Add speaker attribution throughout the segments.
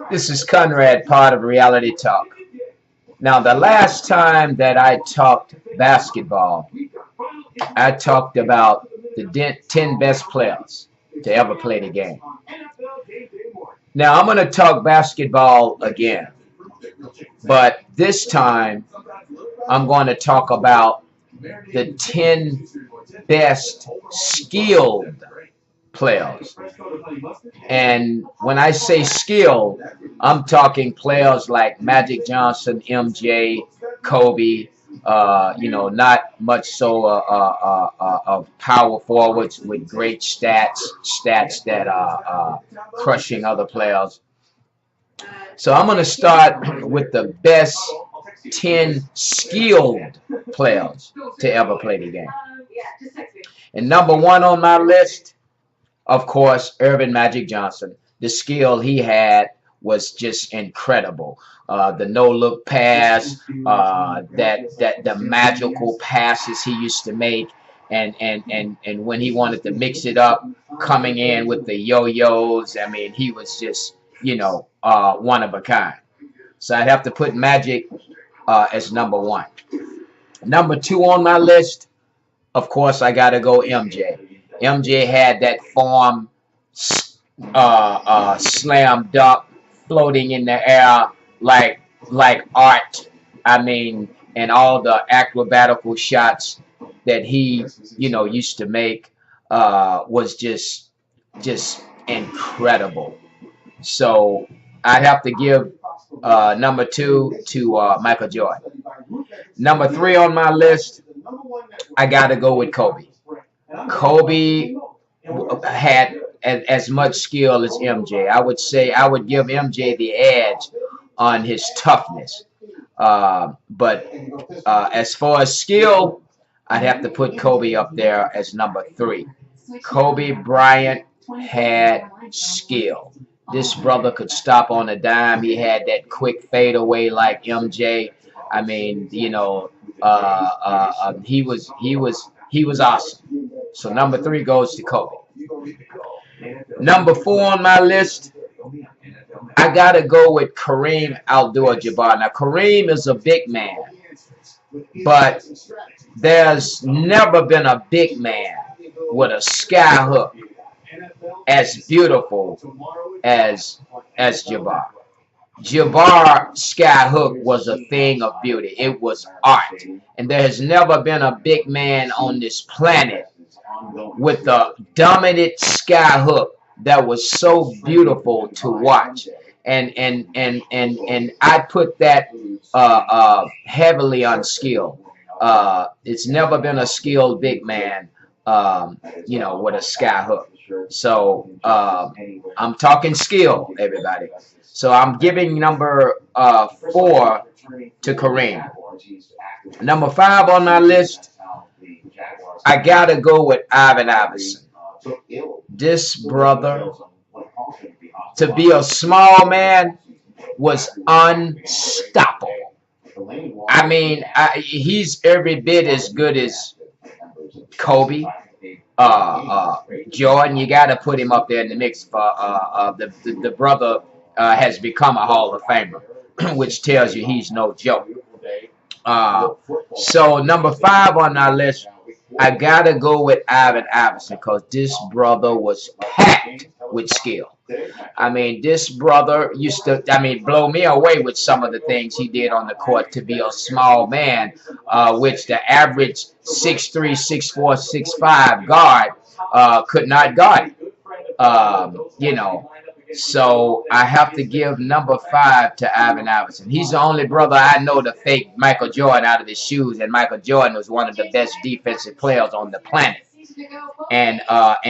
Speaker 1: This is Conrad, part of Reality Talk. Now, the last time that I talked basketball, I talked about the 10 best players to ever play the game. Now, I'm going to talk basketball again, but this time I'm going to talk about the 10 best skilled players. And when I say skill, I'm talking players like Magic Johnson, MJ, Kobe. Not much so of power forwards with great stats that are crushing other players. So I'm going to start with the best 10 skilled players to ever play the game. And number one on my list, of course, Earvin Magic Johnson. The skill he had was just incredible. The no-look pass, that the magical passes he used to make, and when he wanted to mix it up, coming in with the yo-yos. I mean, he was just one of a kind. So I'd have to put Magic as number one. Number two on my list, of course, I got to go MJ. MJ had that form, slam dunk, floating in the air like art. I mean, and all the acrobatical shots that he used to make was just incredible. So I'd have to give number two to Michael Jordan. Number three on my list, I got to go with Kobe. Kobe had as much skill as MJ. I would say I would give MJ the edge on his toughness. But as far as skill, I'd have to put Kobe up there as number three. Kobe Bryant had skill. This brother could stop on a dime. He had that quick fadeaway like MJ. I mean, he was awesome. So number three goes to Kobe. Number four on my list, I gotta go with Kareem Abdul-Jabbar. Now Kareem is a big man, but there's never been a big man with a sky hook as beautiful as Jabbar. Jabbar sky hook was a thing of beauty. It was art. And there has never been a big man on this planet with a dominant sky hook that was so beautiful to watch. And I put that heavily on skill. It's never been a skilled big man, with a sky hook. So I'm talking skill, everybody. So I'm giving number four to Kareem. Number five on my list, I gotta go with Ivan Iverson. This brother, to be a small man, was unstoppable. I mean, he's every bit as good as Kobe. Jordan, you got to put him up there in the mix for the brother has become a Hall of Famer, which tells you he's no joke. So number five on our list, I got to go with Ivan Iverson because this brother was packed with skill. I mean, this brother used to, blow me away with some of the things he did on the court to be a small man, which the average 6'3", 6'4", 6'5" guard could not guard. So I have to give number five to Ivan Iverson. He's the only brother I know to fake Michael Jordan out of his shoes, and Michael Jordan was one of the best defensive players on the planet. And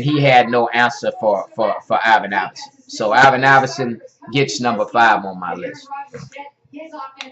Speaker 1: he had no answer for Ivan Iverson. So Ivan Iverson gets number five on my list.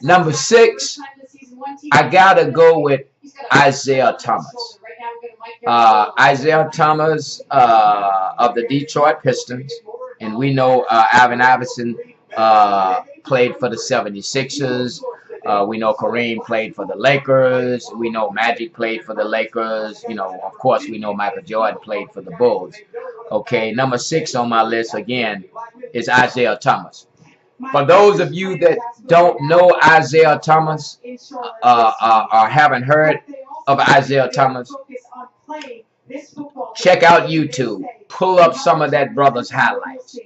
Speaker 1: Number six, I gotta go with Isaiah Thomas. Isaiah Thomas of the Detroit Pistons. And we know Ivan Iverson played for the 76ers. We know Kareem played for the Lakers. We know Magic played for the Lakers. Of course, we know Michael Jordan played for the Bulls. Okay, number 6 on my list again is Isaiah Thomas. For those of you that don't know Isaiah Thomas or haven't heard of Isaiah Thomas, check out YouTube. Pull up some of that brother's highlights.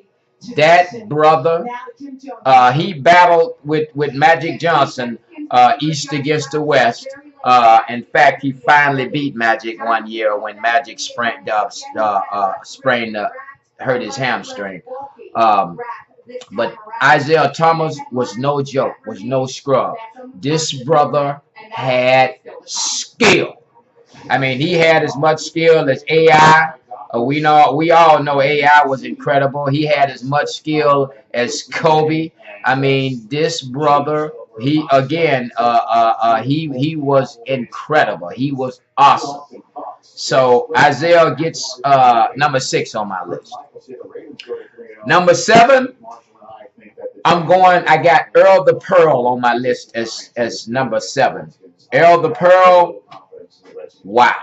Speaker 1: That brother, he battled with Magic Johnson, East against the West. In fact, he finally beat Magic one year when Magic hurt his hamstring. But Isaiah Thomas was no joke, was no scrub. This brother had skill. I mean, he had as much skill as AI. We all know AI was incredible. He had as much skill as Kobe. I mean, this brother, he was incredible. He was awesome. So Isaiah gets number 6 on my list. Number 7, I got Earl the Pearl on my list as number 7. Earl the Pearl, wow.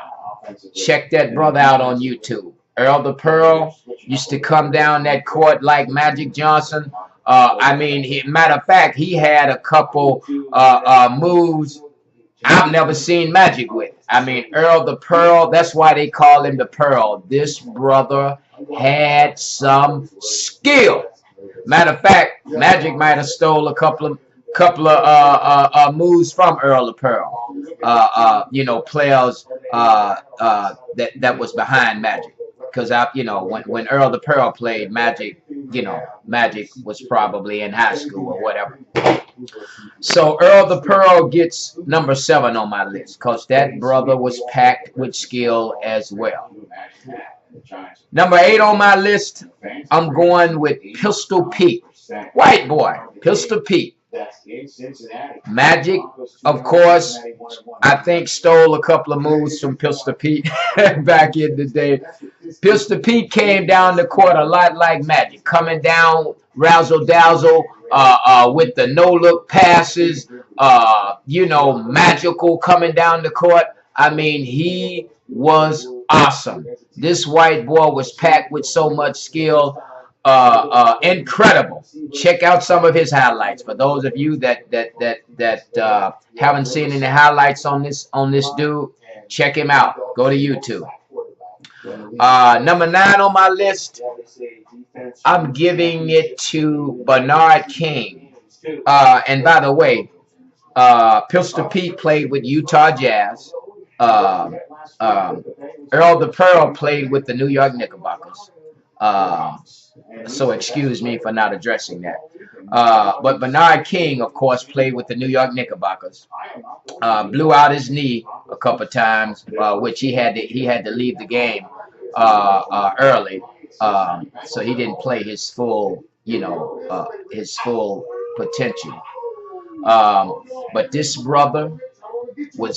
Speaker 1: Check that brother out on YouTube. Earl the Pearl used to come down that court like Magic Johnson. I mean, matter of fact, he had a couple moves I've never seen Magic with. I mean, Earl the Pearl, that's why they call him the Pearl. This brother had some skill. Matter of fact, Magic might have stole a couple of moves from Earl the Pearl. Players that was behind Magic. Because when Earl the Pearl played Magic, Magic was probably in high school or whatever. So Earl the Pearl gets number 7 on my list because that brother was packed with skill as well. Number 8 on my list, I'm going with Pistol Pete. White boy, Pistol Pete. Magic, of course, I think stole a couple of moves from Pistol Pete back in the day. Pistol Pete came down the court a lot like Magic, coming down razzle-dazzle with the no-look passes, magical coming down the court. I mean, he was awesome. This white boy was packed with so much skill. Incredible. Check out some of his highlights. For those of you that haven't seen any highlights on this dude, check him out. Go to YouTube. Number 9 on my list, I'm giving it to Bernard King. And by the way, Pistol Pete played with Utah Jazz. Earl the Pearl played with the New York Knickerbockers. So excuse me for not addressing that. But Bernard King, of course, played with the New York Knickerbockers. Blew out his knee a couple times, which he had to leave the game early. So he didn't play his full potential. But this brother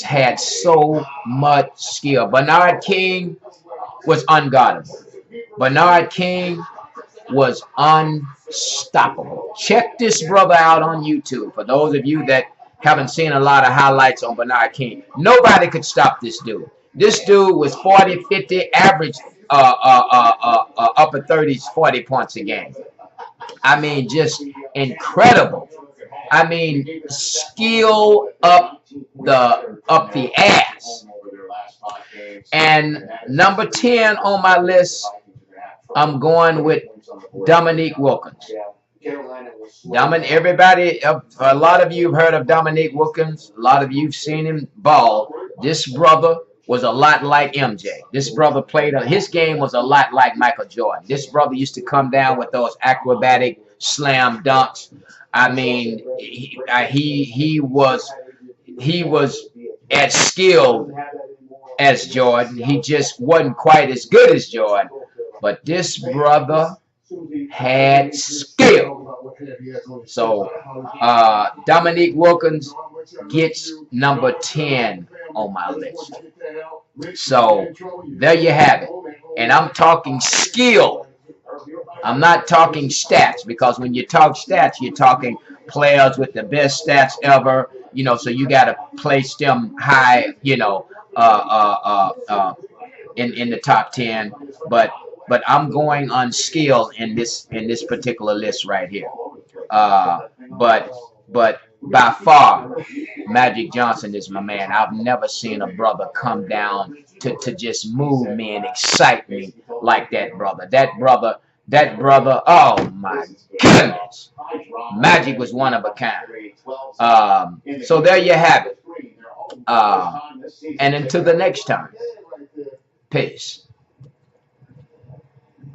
Speaker 1: had so much skill. Bernard King was unguardable. Bernard King was unstoppable. Check this brother out on YouTube. For those of you that haven't seen a lot of highlights on Bernard King, nobody could stop this dude. This dude was 40, 50, average upper 30s, 40 points a game. I mean, just incredible. I mean, skill up the ass. And number 10 on my list, I'm going with Dominique Wilkins. Everybody, a lot of you have heard of Dominique Wilkins. A lot of you have seen him ball. This brother was a lot like MJ. This brother his game was a lot like Michael Jordan. This brother used to come down with those acrobatic slam dunks. I mean, he was as skilled as Jordan. He just wasn't quite as good as Jordan. But this brother had skill. So Dominique Wilkins gets number 10 on my list. So there you have it. And I'm talking skill. I'm not talking stats, because when you talk stats, you're talking players with the best stats ever. So you got to place them high, in the top 10. But but I'm going unskilled in this particular list right here. Uh, but by far, Magic Johnson is my man. I've never seen a brother come down to just move me and excite me like that brother. That brother. Oh my goodness, Magic was one of a kind. So there you have it. And until the next time, peace.